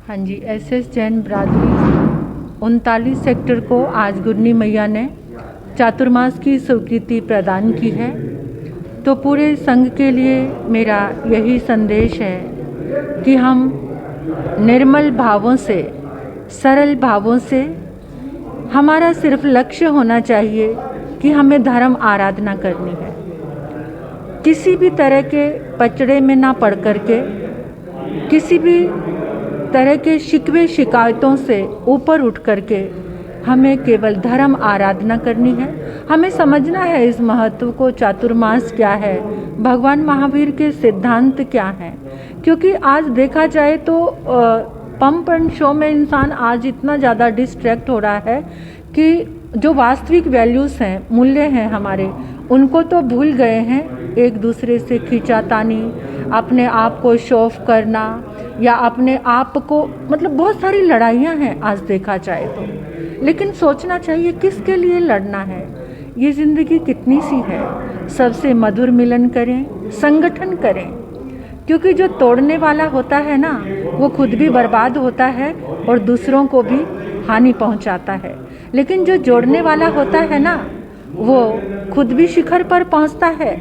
हाँ जी, एसएस जैन बरादरी 39 सेक्टर को आज गुरनी मैया ने चातुर्मास की स्वीकृति प्रदान की है। तो पूरे संघ के लिए मेरा यही संदेश है कि हम निर्मल भावों से, सरल भावों से, हमारा सिर्फ लक्ष्य होना चाहिए कि हमें धर्म आराधना करनी है। किसी भी तरह के पचड़े में ना पड़ करके, किसी भी तरह के शिकवे शिकायतों से ऊपर उठ करके हमें केवल धर्म आराधना करनी है। हमें समझना है इस महत्व को, चातुर्मास क्या है, भगवान महावीर के सिद्धांत क्या हैं। क्योंकि आज देखा जाए तो पंप एंड शो में इंसान आज इतना ज़्यादा डिस्ट्रैक्ट हो रहा है कि जो वास्तविक वैल्यूज़ हैं, मूल्य हैं हमारे, उनको तो भूल गए हैं। एक दूसरे से खींचातानी, अपने आप को शो ऑफ करना या अपने आप को, मतलब बहुत सारी लड़ाइयाँ हैं आज देखा जाए तो। लेकिन सोचना चाहिए किसके लिए लड़ना है। ये ज़िंदगी कितनी सी है, सबसे मधुर मिलन करें, संगठन करें। क्योंकि जो तोड़ने वाला होता है ना, वो खुद भी बर्बाद होता है और दूसरों को भी हानि पहुंचाता है। लेकिन जो जोड़ने वाला होता है ना, वो खुद भी शिखर पर पहुंचता है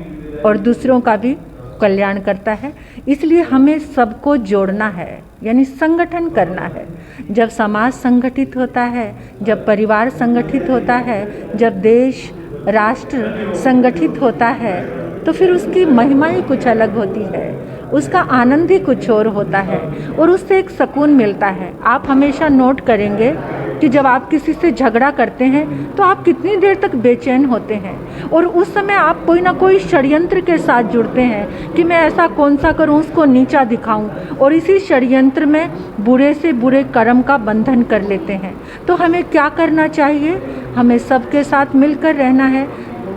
और दूसरों का भी कल्याण करता है। इसलिए हमें सबको जोड़ना है, यानी संगठन करना है। जब समाज संगठित होता है, जब परिवार संगठित होता है, जब देश राष्ट्र संगठित होता है, तो फिर उसकी महिमा ही कुछ अलग होती है, उसका आनंद ही कुछ और होता है और उससे एक सुकून मिलता है। आप हमेशा नोट करेंगे कि जब आप किसी से झगड़ा करते हैं तो आप कितनी देर तक बेचैन होते हैं और उस समय आप कोई ना कोई षड्यंत्र के साथ जुड़ते हैं कि मैं ऐसा कौन सा करूं, उसको नीचा दिखाऊं, और इसी षड्यंत्र में बुरे से बुरे कर्म का बंधन कर लेते हैं। तो हमें क्या करना चाहिए? हमें सबके साथ मिलकर रहना है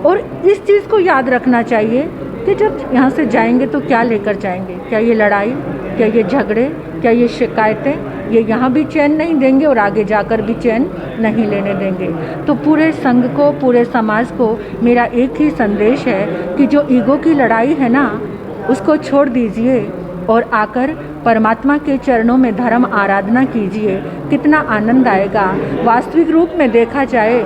और इस चीज़ को याद रखना चाहिए कि जब यहाँ से जाएंगे तो क्या लेकर जाएंगे। क्या ये लड़ाई, क्या ये झगड़े, क्या ये शिकायतें, ये यहाँ भी चैन नहीं देंगे और आगे जाकर भी चैन नहीं लेने देंगे। तो पूरे संघ को, पूरे समाज को मेरा एक ही संदेश है कि जो ईगो की लड़ाई है ना, उसको छोड़ दीजिए और आकर परमात्मा के चरणों में धर्म आराधना कीजिए। कितना आनंद आएगा। वास्तविक रूप में देखा जाए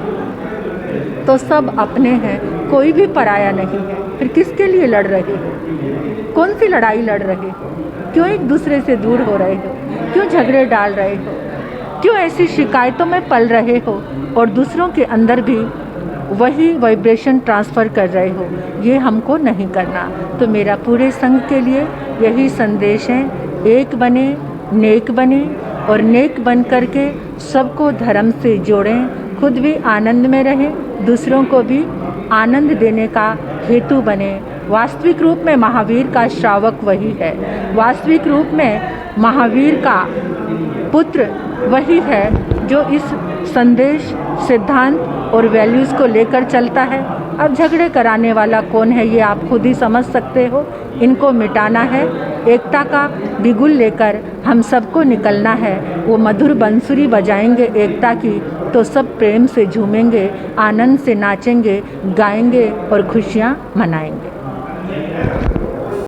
तो सब अपने हैं, कोई भी पराया नहीं है। फिर किसके लिए लड़ रहे हो? कौन सी लड़ाई लड़ रहे हो? क्यों एक दूसरे से दूर हो रहे हो? क्यों झगड़े डाल रहे हो? क्यों ऐसी शिकायतों में पल रहे हो और दूसरों के अंदर भी वही वाइब्रेशन ट्रांसफ़र कर रहे हो? ये हमको नहीं करना। तो मेरा पूरे संघ के लिए यही संदेश है, एक बने, नेक बने और नेक बन करके सबको धर्म से जोड़ें, खुद भी आनंद में रहें, दूसरों को भी आनंद देने का हेतु बने। वास्तविक रूप में महावीर का श्रावक वही है, वास्तविक रूप में महावीर का पुत्र वही है जो इस संदेश, सिद्धांत और वैल्यूज़ को लेकर चलता है। अब झगड़े कराने वाला कौन है ये आप खुद ही समझ सकते हो। इनको मिटाना है, एकता का बिगुल लेकर हम सबको निकलना है। वो मधुर बंसुरी बजाएंगे एकता की, तो सब प्रेम से झूमेंगे, आनंद से नाचेंगे, गाएंगे और खुशियाँ मनाएंगे।